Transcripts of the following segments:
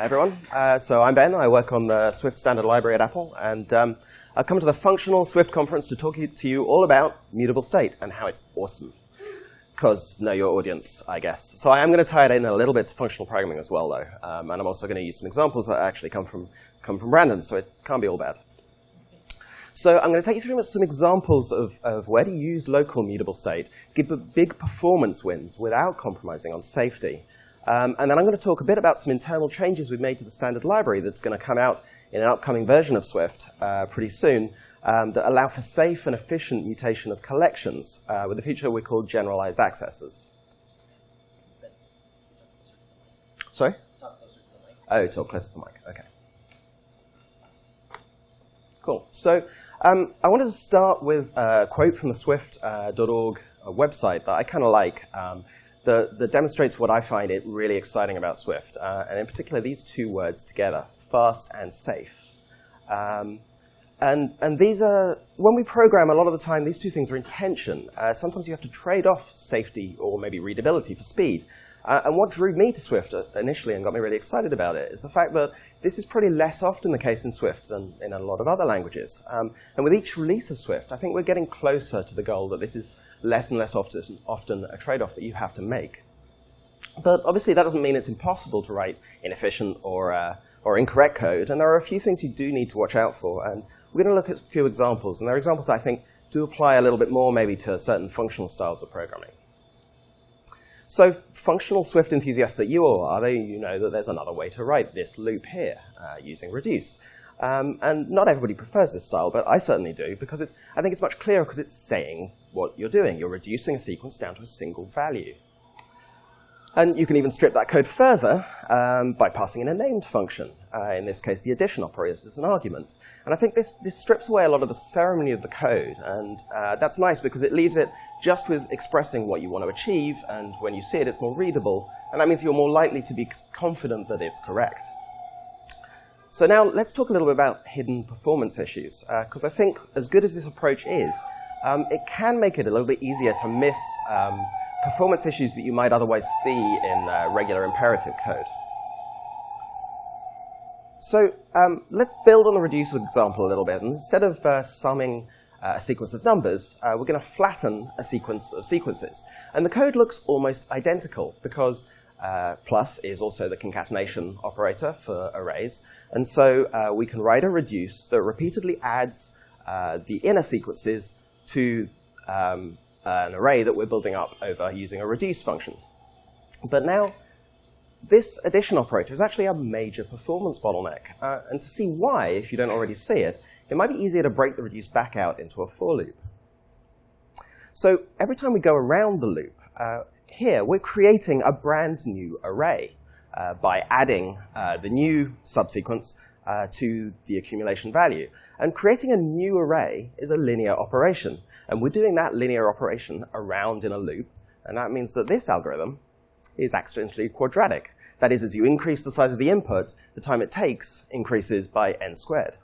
Hi, everyone. So I'm Ben. I work on the Swift standard library at Apple. And I've come to the Functional Swift conference to talk to you all about mutable state and how it's awesome. Because know your audience, I guess. So I am going to tie it in a little bit to functional programming as well, though. And I'm also going to use some examples that actually come from Brandon, so it can't be all bad. So I'm going to take you through some examples of where to use local mutable state to give big performance wins without compromising on safety. And then I'm going to talk a bit about some internal changes we've made to the standard library that's going to come out in an upcoming version of Swift pretty soon that allow for safe and efficient mutation of collections with a feature we call generalized accesses. Sorry? Talk closer to the mic. Oh, talk closer to the mic. OK. Cool. So I wanted to start with a quote from the Swift.org website that I kind of like. That demonstrates what I find it really exciting about Swift, and in particular these two words together, fast and safe. And these are, when we program, a lot of the time, these two things are in tension. Sometimes you have to trade off safety or maybe readability for speed. And what drew me to Swift initially and got me really excited about it is the fact that this is probably less often the case in Swift than in a lot of other languages. And with each release of Swift, I think we're getting closer to the goal that this is less and less often a trade-off that you have to make. But obviously, that doesn't mean it's impossible to write inefficient or incorrect code. And there are a few things you do need to watch out for. And we're going to look at a few examples. And there are examples that I think do apply a little bit more maybe to certain functional styles of programming. So functional Swift enthusiasts that you all are, you know that there's another way to write this loop here using reduce. And not everybody prefers this style, but I certainly do, because I think it's much clearer because it's saying what you're doing. You're reducing a sequence down to a single value. And you can even strip that code further by passing in a named function, in this case, the addition operator as an argument. And I think this strips away a lot of the ceremony of the code. And that's nice because it leaves it just with expressing what you want to achieve. And when you see it, it's more readable. And that means you're more likely to be confident that it's correct. So now let's talk a little bit about hidden performance issues. Because I think as good as this approach is, it can make it a little bit easier to miss performance issues that you might otherwise see in regular imperative code. So let's build on the reduce example a little bit. And instead of summing a sequence of numbers, we're going to flatten a sequence of sequences. And the code looks almost identical because plus is also the concatenation operator for arrays. And so we can write a reduce that repeatedly adds the inner sequences to an array that we're building up over using a reduce function. But now, this addition operator is actually a major performance bottleneck. And to see why, if you don't already see it, it might be easier to break the reduce back out into a for loop. So every time we go around the loop, here we're creating a brand new array by adding the new subsequence to the accumulation value. And creating a new array is a linear operation. And we're doing that linear operation around in a loop. And that means that this algorithm is accidentally quadratic. That is, as you increase the size of the input, the time it takes increases by n squared.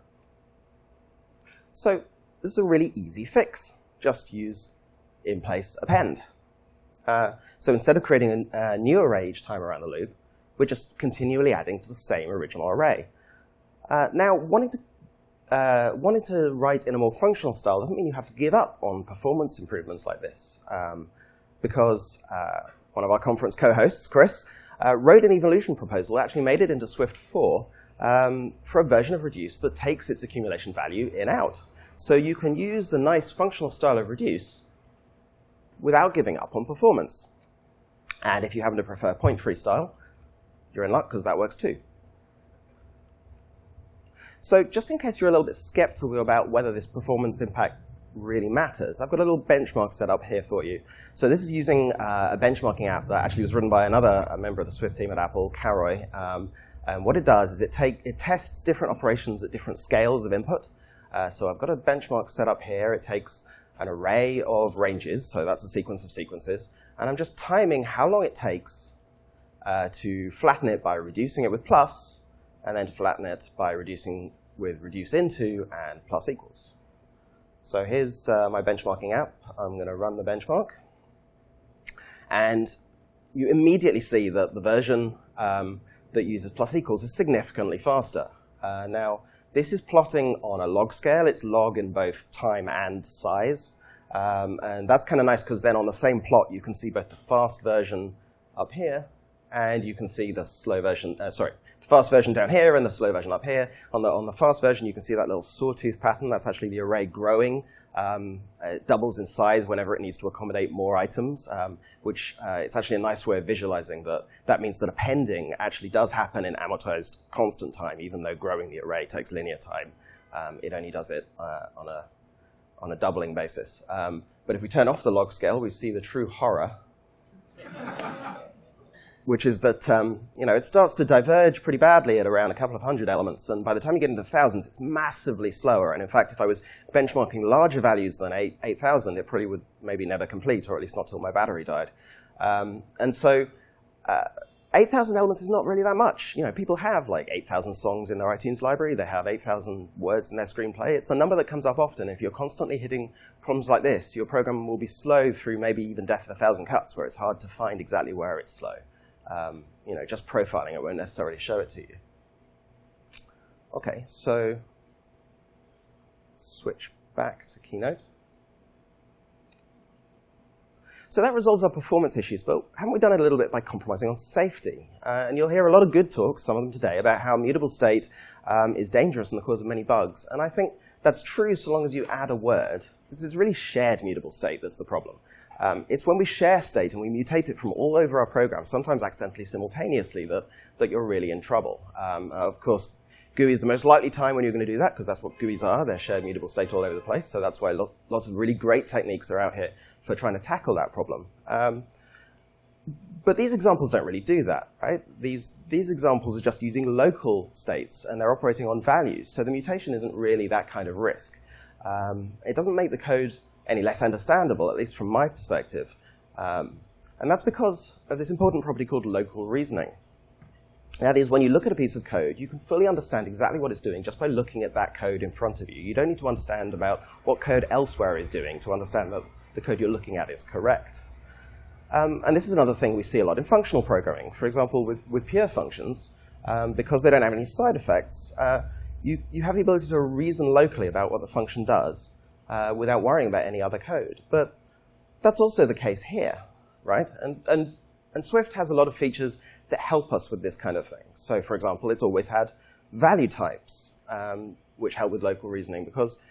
So this is a really easy fix. Just use in place append. So instead of creating a new array each time around the loop, we're just continually adding to the same original array. Now, wanting to write in a more functional style doesn't mean you have to give up on performance improvements like this. Because one of our conference co-hosts, Chris, wrote an evolution proposal that actually made it into Swift 4 for a version of reduce that takes its accumulation value in out. So you can use the nice functional style of reduce without giving up on performance. And if you happen to prefer point-free style, you're in luck because that works too. So just in case you're a little bit skeptical about whether this performance impact really matters, I've got a little benchmark set up here for you. So this is using a benchmarking app that actually was written by another member of the Swift team at Apple, Caroy. And what it does is it tests different operations at different scales of input. So I've got a benchmark set up here. It takes an array of ranges, so that's a sequence of sequences. And I'm just timing how long it takes to flatten it by reducing it with plus, and then to flatten it by reducing with reduce into and plus equals. So here's my benchmarking app. I'm going to run the benchmark. And you immediately see that the version that uses plus equals is significantly faster. Now, this is plotting on a log scale. It's log in both time and size. And that's kind of nice because then on the same plot, you can see both the fast version up here, and you can see the slow version, the fast version down here and the slow version up here. On the fast version, you can see that little sawtooth pattern. That's actually the array growing. It doubles in size whenever it needs to accommodate more items, which it's actually a nice way of visualizing that. That means that appending actually does happen in amortized constant time, even though growing the array takes linear time. It only does it on a doubling basis. But if we turn off the log scale, we see the true horror, which is that it starts to diverge pretty badly at around a couple of hundred elements. And by the time you get into the thousands, it's massively slower. And in fact, if I was benchmarking larger values than 8,000, it probably would maybe never complete, or at least not till my battery died. And so 8,000 elements is not really that much. People have like 8,000 songs in their iTunes library. They have 8,000 words in their screenplay. It's a number that comes up often. If you're constantly hitting problems like this, your program will be slow through maybe even death of 1,000 cuts, where it's hard to find exactly where it's slow. Just profiling it won't necessarily show it to you. OK, so switch back to Keynote. So that resolves our performance issues, but haven't we done it a little bit by compromising on safety? And you'll hear a lot of good talks, some of them today, about how mutable state is dangerous and the cause of many bugs. And I think that's true so long as you add a word, because it's really shared mutable state that's the problem. It's when we share state and we mutate it from all over our program, sometimes accidentally simultaneously, that you're really in trouble. Of course, GUI is the most likely time when you're going to do that, because that's what GUIs are. They're shared mutable state all over the place. So that's why lots of really great techniques are out here for trying to tackle that problem. But these examples don't really do that, right? These examples are just using local states, and they're operating on values. So the mutation isn't really that kind of risk. It doesn't make the code any less understandable, at least from my perspective. And that's because of this important property called local reasoning. That is, when you look at a piece of code, you can fully understand exactly what it's doing just by looking at that code in front of you. You don't need to understand about what code elsewhere is doing to understand that the code you're looking at is correct. And this is another thing we see a lot in functional programming. For example, with pure functions, because they don't have any side effects, you have the ability to reason locally about what the function does without worrying about any other code. But that's also the case here, right? And Swift has a lot of features that help us with this kind of thing. So for example, it's always had value types, which help with local reasoning, because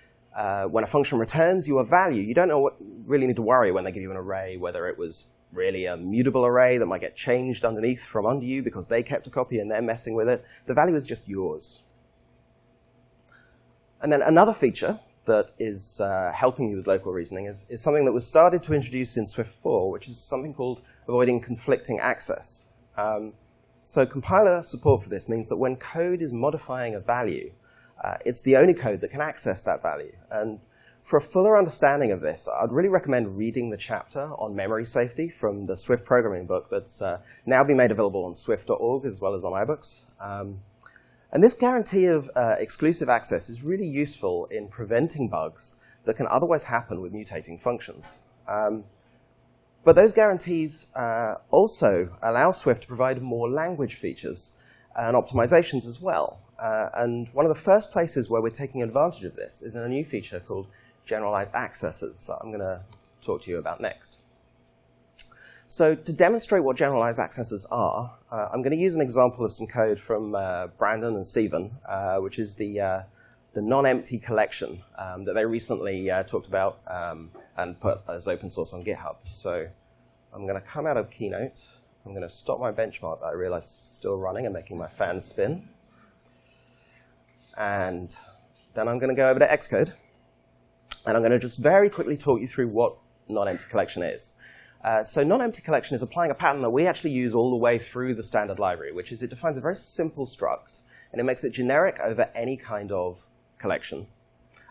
when a function returns you a value, you don't really need to worry when they give you an array, whether it was really a mutable array that might get changed underneath from under you because they kept a copy and they're messing with it. The value is just yours. And then another feature that is helping you with local reasoning is something that was started to introduce in Swift 4, which is something called avoiding conflicting access. So compiler support for this means that when code is modifying a value, it's the only code that can access that value. And for a fuller understanding of this, I'd really recommend reading the chapter on memory safety from the Swift programming book that's now been made available on swift.org as well as on iBooks. And this guarantee of exclusive access is really useful in preventing bugs that can otherwise happen with mutating functions. But those guarantees also allow Swift to provide more language features and optimizations as well. And one of the first places where we're taking advantage of this is in a new feature called generalized accesses that I'm going to talk to you about next. So to demonstrate what generalized accesses are, I'm going to use an example of some code from Brandon and Stephen, which is the NonEmpty Collection that they recently talked about and put as open source on GitHub. So I'm going to come out of Keynote. I'm going to stop my benchmark that I realize is still running and making my fan spin. And then I'm going to go over to Xcode. And I'm going to just very quickly talk you through what NonEmpty Collection is. So NonEmpty Collection is applying a pattern that we actually use all the way through the standard library, which is it defines a very simple struct, and it makes it generic over any kind of collection.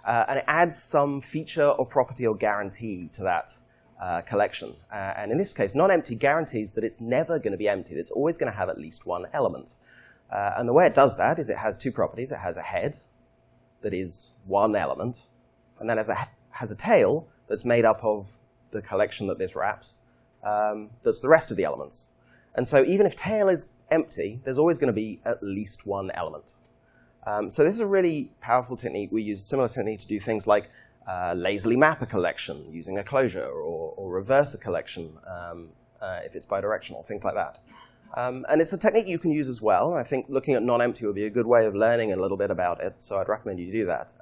And it adds some feature or property or guarantee to that collection. And in this case, NonEmpty guarantees that it's never going to be empty. It's always going to have at least one element. And the way it does that is it has two properties. It has a head that is one element, and then has a tail that's made up of the collection that this wraps, that's the rest of the elements. And so even if tail is empty, there's always going to be at least one element. So this is a really powerful technique. We use a similar technique to do things like lazily map a collection using a closure, or reverse a collection if it's bidirectional, things like that. And it's a technique you can use as well. I think looking at NonEmpty would be a good way of learning a little bit about it, so I'd recommend you do that.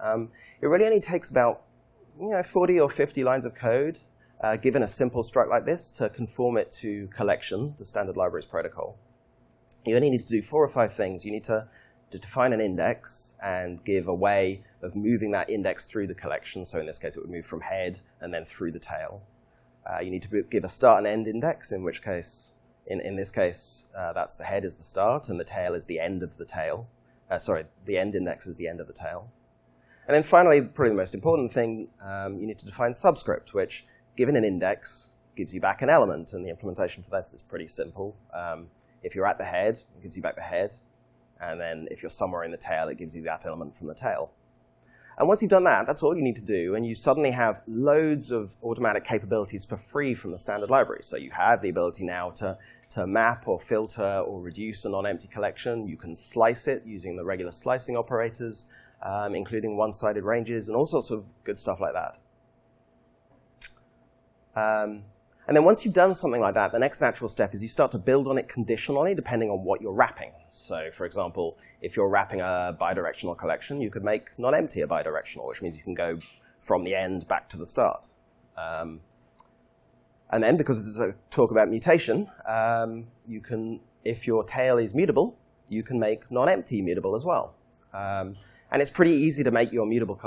It really only takes about 40 or 50 lines of code, given a simple struct like this, to conform it to collection, the standard libraries protocol. You only need to do 4 or 5 things. You need to define an index and give a way of moving that index through the collection. So in this case, it would move from head and then through the tail. You need to give a start and end index, in which case, in this case, that's the head is the start and the tail is the end of the tail. Sorry, the end index is the end of the tail. And then finally, probably the most important thing, you need to define subscript, which, given an index, gives you back an element. And the implementation for this is pretty simple. If you're at the head, it gives you back the head. And then if you're somewhere in the tail, it gives you that element from the tail. And once you've done that, that's all you need to do. And you suddenly have loads of automatic capabilities for free from the standard library. So you have the ability now to map or filter or reduce a non-empty collection. You can slice it using the regular slicing operators, including one-sided ranges and all sorts of good stuff like that. And then once you've done something like that, the next natural step is you start to build on it conditionally, depending on what you're wrapping. So for example, if you're wrapping a bidirectional collection, you could make non-empty a bidirectional, which means you can go from the end back to the start. And then, because this is a talk about mutation, you can, if your tail is mutable, you can make non-empty mutable as well. And it's pretty easy to make your mutable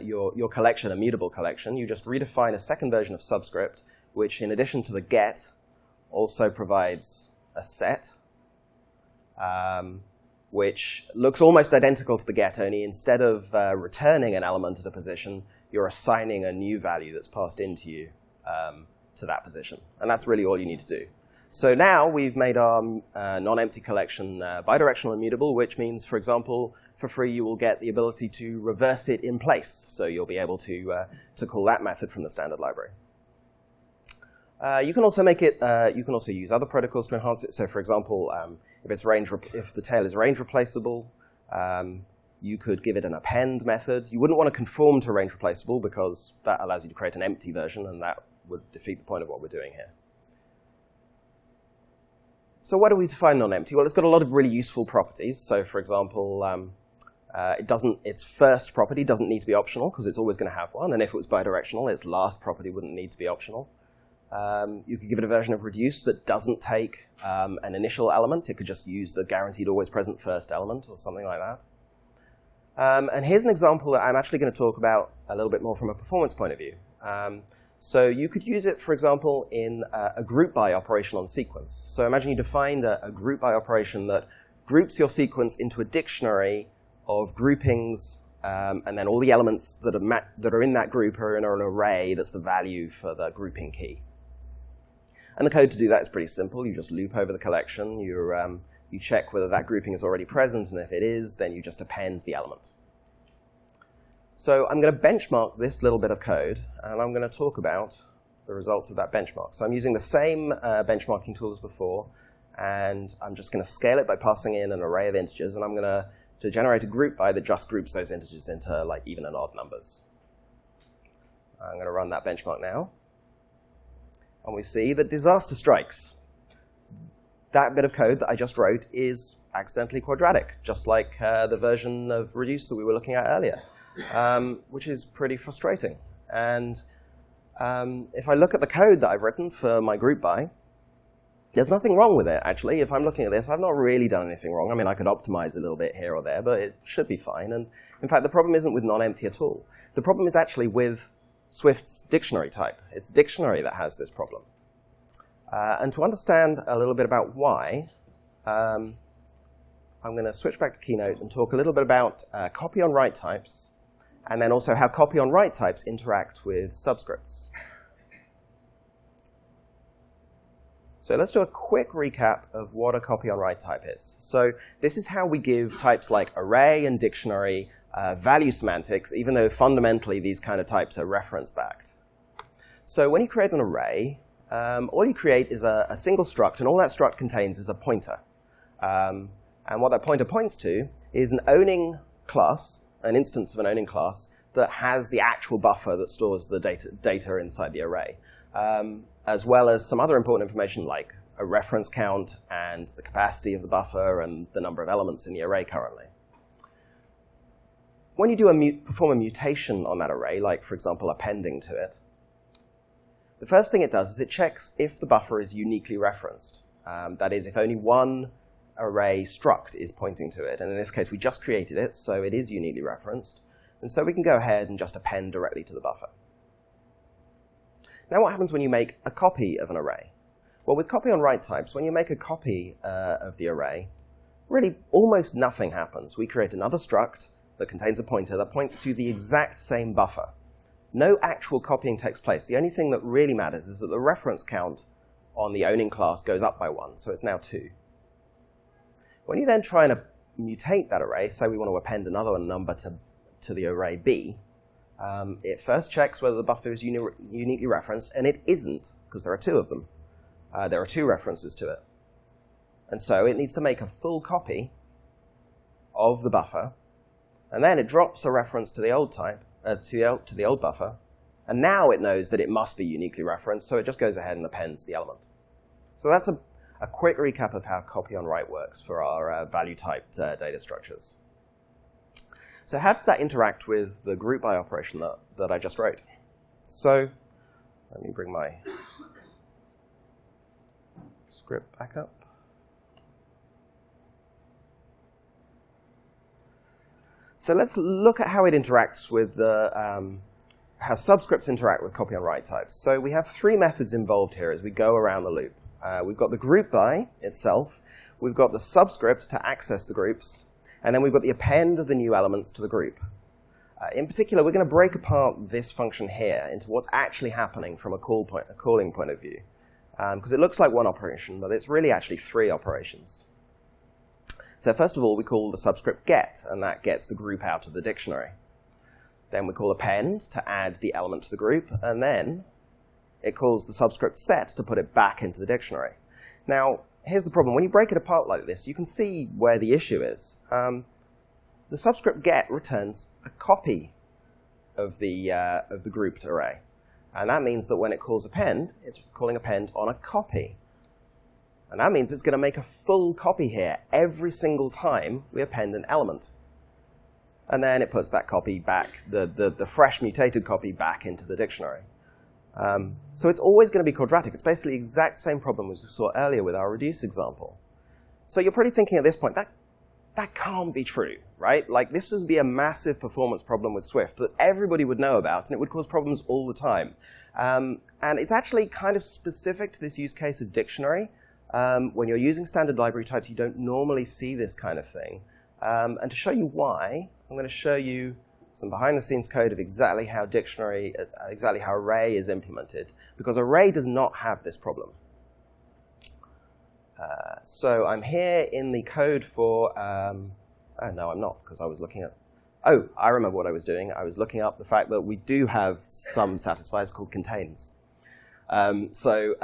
your collection a mutable collection. You just redefine a second version of subscript, which in addition to the get, also provides a set, which looks almost identical to the get, only instead of returning an element at a position, you're assigning a new value that's passed into you to that position. And that's really all you need to do. So now we've made our non-empty collection bidirectional and mutable, which means, for example, for free you will get the ability to reverse it in place. So you'll be able to call that method from the standard library. You can also make it. You can also use other protocols to enhance it. So, for example, if the tail is range replaceable, you could give it an append method. You wouldn't want to conform to range replaceable because that allows you to create an empty version, and that would defeat the point of what we're doing here. So, why do we define non-empty? Well, it's got a lot of really useful properties. So, for example, its first property doesn't need to be optional because it's always going to have one, and if it was bidirectional, its last property wouldn't need to be optional. You could give it a version of reduce that doesn't take an initial element. It could just use the guaranteed always present first element or something like that. And here's an example that I'm actually going to talk about a little bit more from a performance point of view. So you could use it, for example, in a group by operation on sequence. So imagine you defined a group by operation that groups your sequence into a dictionary of groupings, and then all the elements that are in that group are in an array that's the value for the grouping key. And the code to do that is pretty simple. You just loop over the collection. You check whether that grouping is already present, and if it is, then you just append the element. So I'm going to benchmark this little bit of code, and I'm going to talk about the results of that benchmark. So I'm using the same benchmarking tool as before, and I'm just going to scale it by passing in an array of integers, and I'm going to generate a group by that just groups those integers into like even and odd numbers. I'm going to run that benchmark now. And we see that disaster strikes. That bit of code that I just wrote is accidentally quadratic, just like the version of reduce that we were looking at earlier, which is pretty frustrating. And if I look at the code that I've written for my group by, there's nothing wrong with it, actually. If I'm looking at this, I've not really done anything wrong. I mean, I could optimize a little bit here or there, but it should be fine. And in fact, the problem isn't with non-empty at all. The problem is actually with Swift's dictionary type. It's dictionary that has this problem. And to understand a little bit about why, I'm going to switch back to Keynote and talk a little bit about CopyOnWrite types, and then also how CopyOnWrite types interact with subscripts. So let's do a quick recap of what a CopyOnWrite type is. So this is how we give types like array and dictionary value semantics, even though fundamentally these kind of types are reference-backed. So when you create an array, all you create is a single struct, and all that struct contains is a pointer. And what that pointer points to is an owning class, an instance of an owning class, that has the actual buffer that stores the data inside the array, as well as some other important information like a reference count and the capacity of the buffer and the number of elements in the array currently. When you do perform a mutation on that array, like, for example, appending to it, the first thing it does is it checks if the buffer is uniquely referenced. That is, if only one array struct is pointing to it. And in this case, we just created it, so it is uniquely referenced. And so we can go ahead and just append directly to the buffer. Now, what happens when you make a copy of an array? Well, with CopyOnWrite types, when you make a copy of the array, really almost nothing happens. We create another struct that contains a pointer that points to the exact same buffer. No actual copying takes place. The only thing that really matters is that the reference count on the owning class goes up by 1, so it's now 2. When you then try and mutate that array, say we want to append another number to the array B, it first checks whether the buffer is uniquely referenced, and it isn't, because there are 2 of them. There are 2 references to it. And so it needs to make a full copy of the buffer, and then it drops a reference to the old type, to the old buffer, and now it knows that it must be uniquely referenced, so it just goes ahead and appends the element. So that's a quick recap of how CopyOnWrite works for our value-typed data structures. So how does that interact with the group by operation that I just wrote? So let me bring my script back up. So let's look at how it interacts with how subscripts interact with CopyOnWrite types. So we have 3 methods involved here as we go around the loop. We've got the group by itself, we've got the subscript to access the groups, and then we've got the append of the new elements to the group. In particular, we're going to break apart this function here into what's actually happening from a calling point of view. Because it looks like one operation, but it's really actually 3 operations. So first of all, we call the subscript get, and that gets the group out of the dictionary. Then we call append to add the element to the group, and then it calls the subscript set to put it back into the dictionary. Now, here's the problem. When you break it apart like this, you can see where the issue is. The subscript get returns a copy of the grouped array. And that means that when it calls append, it's calling append on a copy. And that means it's going to make a full copy here every single time we append an element. And then it puts that copy back, the fresh mutated copy back into the dictionary. So it's always going to be quadratic. It's basically the exact same problem as we saw earlier with our reduce example. So you're probably thinking at this point, that can't be true, right? Like, this would be a massive performance problem with Swift that everybody would know about, and it would cause problems all the time. And it's actually kind of specific to this use case of dictionary. When you're using standard library types, you don't normally see this kind of thing. And to show you why, I'm going to show you some behind-the-scenes code of exactly how array is implemented, because array does not have this problem. So I'm here in the code for, oh, no, I'm not, because I was looking at, oh, I remember what I was doing. I was looking up the fact that we do have some satisfiers called contains. So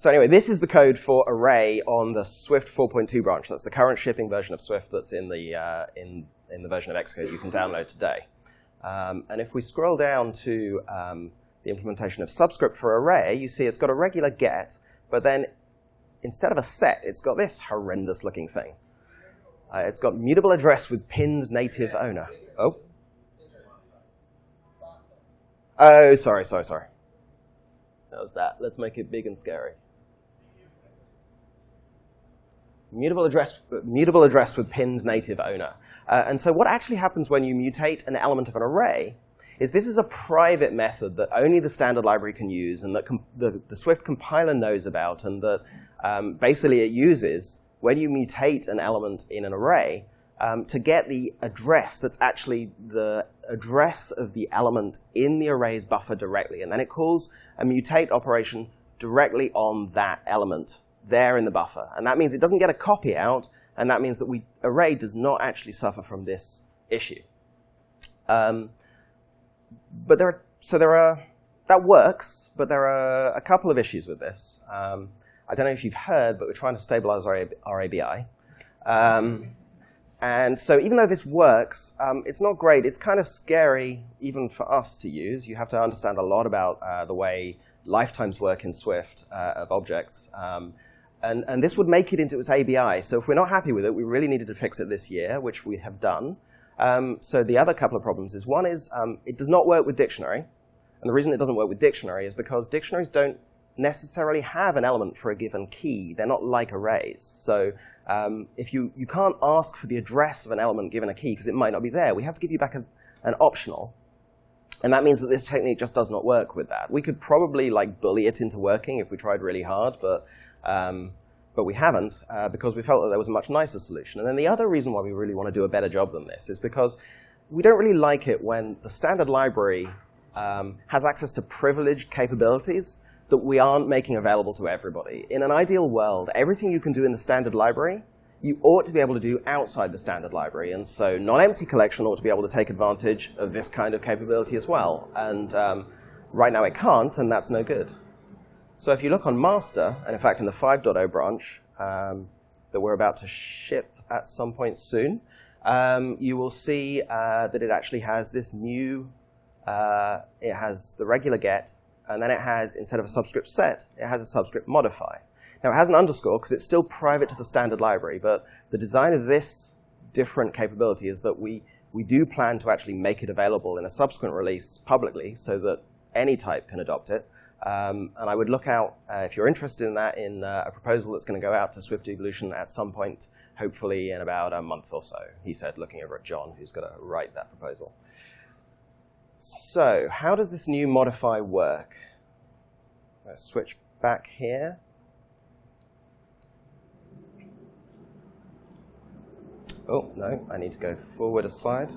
anyway, this is the code for array on the Swift 4.2 branch. That's the current shipping version of Swift that's in the version of Xcode you can download today. And if we scroll down to the implementation of subscript for array, you see it's got a regular get, but then instead of a set, it's got this horrendous looking thing. It's got mutable address with pinned native owner. Oh. Oh, sorry. That was that. Let's make it big and scary. Mutable address with pinned native owner. And so what actually happens when you mutate an element of an array is this is a private method that only the standard library can use, and that the Swift compiler knows about, and that basically it uses when you mutate an element in an array to get the address that's actually the address of the element in the array's buffer directly. And then it calls a mutate operation directly on that element there in the buffer. And that means it doesn't get a copy out, and that means that array does not actually suffer from this issue. But there are that works, but there are a couple of issues with this. I don't know if you've heard, but we're trying to stabilize our ABI. And so even though this works, it's not great. It's kind of scary, even for us to use. You have to understand a lot about the way lifetimes work in Swift of objects. And this would make it into its ABI. So if we're not happy with it, we really needed to fix it this year, which we have done. So the other couple of problems is, one is it does not work with dictionary. And the reason it doesn't work with dictionary is because dictionaries don't necessarily have an element for a given key. They're not like arrays. So if you can't ask for the address of an element given a key because it might not be there. We have to give you back an optional. And that means that this technique just does not work with that. We could probably like bully it into working if we tried really hard, but we haven't because we felt that there was a much nicer solution. And then the other reason why we really want to do a better job than this is because we don't really like it when the standard library has access to privileged capabilities that we aren't making available to everybody. In an ideal world, everything you can do in the standard library, you ought to be able to do outside the standard library. And so NonEmpty Collection ought to be able to take advantage of this kind of capability as well. And right now it can't, and that's no good. So if you look on master, and in fact in the 5.0 branch that we're about to ship at some point soon, you will see that it actually has this new, it has the regular get, and then it has, instead of a subscript set, it has a subscript modify. Now, it has an underscore because it's still private to the standard library, but the design of this different capability is that we do plan to actually make it available in a subsequent release publicly so that any type can adopt it. And I would look out, if you're interested in that, in a proposal that's going to go out to Swift Evolution at some point, hopefully in about a month or so, he said, looking over at John, who's going to write that proposal. So how does this new modify work? Let's switch back here. Oh, no, I need to go forward a slide.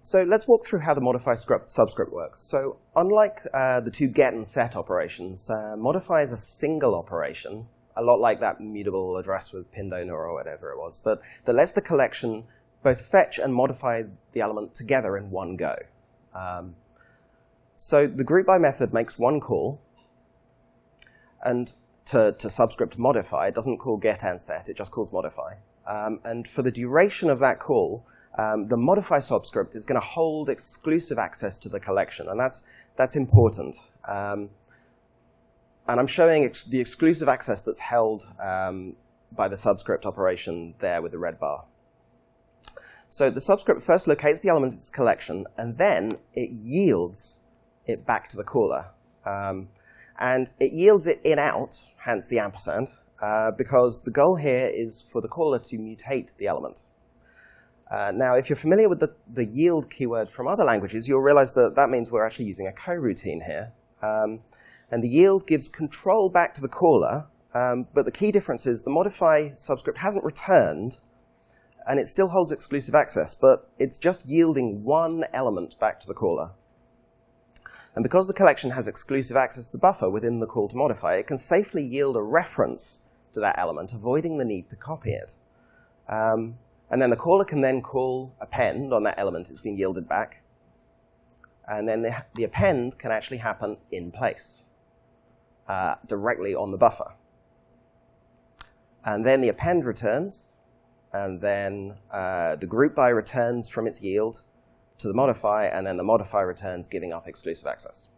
So let's walk through how the modify subscript works. So unlike the two get and set operations, modify is a single operation, a lot like that mutable address with pin donor or whatever it was, that lets the collection both fetch and modify the element together in one go. So the group by method makes one call, and to subscript modify, it doesn't call get and set, it just calls modify. And for the duration of that call, the modify subscript is going to hold exclusive access to the collection, and that's important. And I'm showing the exclusive access that's held by the subscript operation there with the red bar. So the subscript first locates the element in its collection, and then it yields it back to the caller. And it yields it in-out, hence the ampersand, because the goal here is for the caller to mutate the element. Now, if you're familiar with the yield keyword from other languages, you'll realize that that means we're actually using a coroutine here. And the yield gives control back to the caller, but the key difference is the modify subscript hasn't returned, and it still holds exclusive access, but it's just yielding one element back to the caller. And because the collection has exclusive access to the buffer within the call to modify, it can safely yield a reference to that element, avoiding the need to copy it. And then the caller can then call append on that element it's being yielded back, and then the append can actually happen in place, directly on the buffer. And then the append returns, and then the group by returns from its yield to the modify, and then the modify returns giving up exclusive access.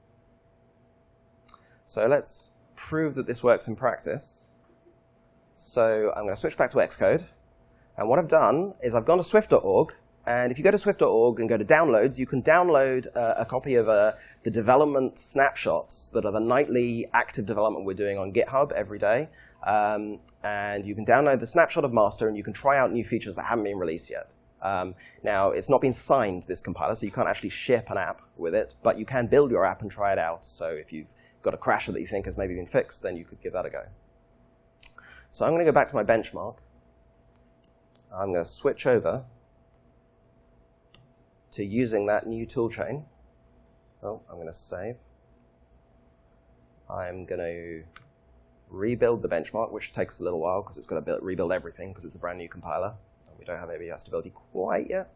So let's prove that this works in practice. So I'm going to switch back to Xcode. And what I've done is I've gone to swift.org, and if you go to swift.org and go to downloads, you can download a copy of the development snapshots that are the nightly active development we're doing on GitHub every day. And you can download the snapshot of master, and you can try out new features that haven't been released yet. Now, it's not been signed, this compiler, so you can't actually ship an app with it, but you can build your app and try it out. So if you've got a crasher that you think has maybe been fixed, then you could give that a go. So I'm going to go back to my benchmark. I'm going to switch over to using that new toolchain. Oh, I'm going to save. I'm going to rebuild the benchmark, which takes a little while because it's got to rebuild everything because it's a brand new compiler. I'm We don't have ABS stability quite yet.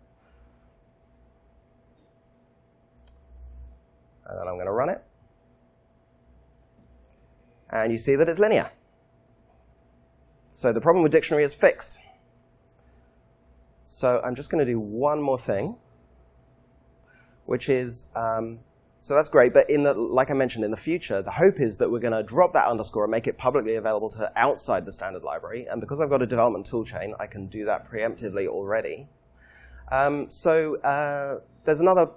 And then I'm going to run it. And you see that it's linear. So the problem with dictionary is fixed. So I'm just going to do one more thing, which is, so that's great, but like I mentioned, in the future, the hope is that we're going to drop that underscore and make it publicly available to outside the standard library. And because I've got a development toolchain, I can do that preemptively already. There's another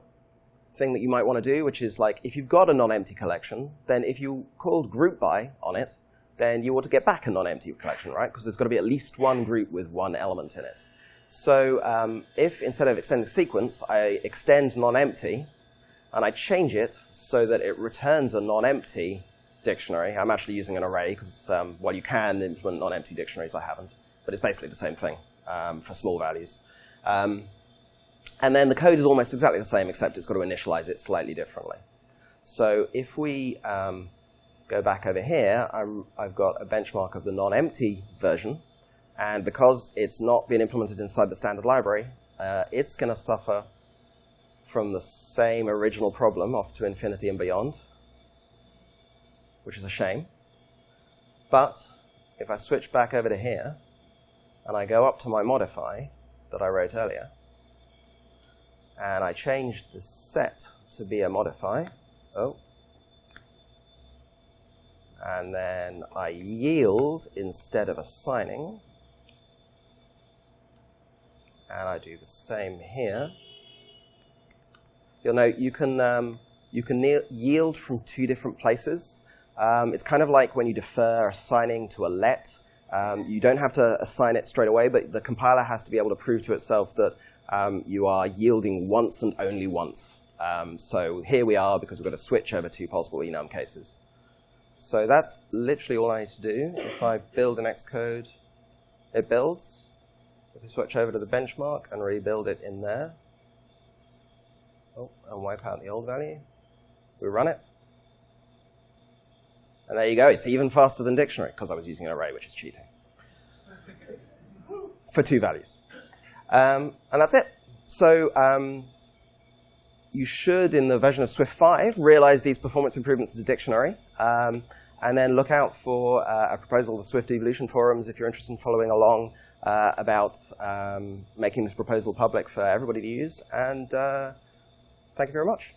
thing that you might want to do, which is like, if you've got a non-empty collection, then if you called group by on it, then you ought to get back a non-empty collection, right? Because there's got to be at least one group with one element in it. So if instead of extending sequence, I extend non-empty, and I change it so that it returns a non-empty dictionary. I'm actually using an array because, while you can implement non-empty dictionaries, I haven't. But it's basically the same thing for small values. And then the code is almost exactly the same, except it's got to initialize it slightly differently. So if we go back over here, I've got a benchmark of the non-empty version. And because it's not been implemented inside the standard library, it's going to suffer from the same original problem off to infinity and beyond, which is a shame. But if I switch back over to here, and I go up to my modify that I wrote earlier, and I change the set to be a modify, and then I yield instead of assigning, and I do the same here, you'll note you can yield from two different places. It's kind of like when you defer assigning to a let. You don't have to assign it straight away, but the compiler has to be able to prove to itself that you are yielding once and only once. So here we are, because we've got to switch over two possible enum cases. So that's literally all I need to do. If I build an Xcode, it builds. If we switch over to the benchmark and rebuild it in there, and wipe out the old value, we run it. And there you go. It's even faster than dictionary, because I was using an array, which is cheating, for two values. And that's it. So you should, in the version of Swift 5, realize these performance improvements to dictionary. And then look out for a proposal to the Swift Evolution forums if you're interested in following along about making this proposal public for everybody to use. And thank you very much.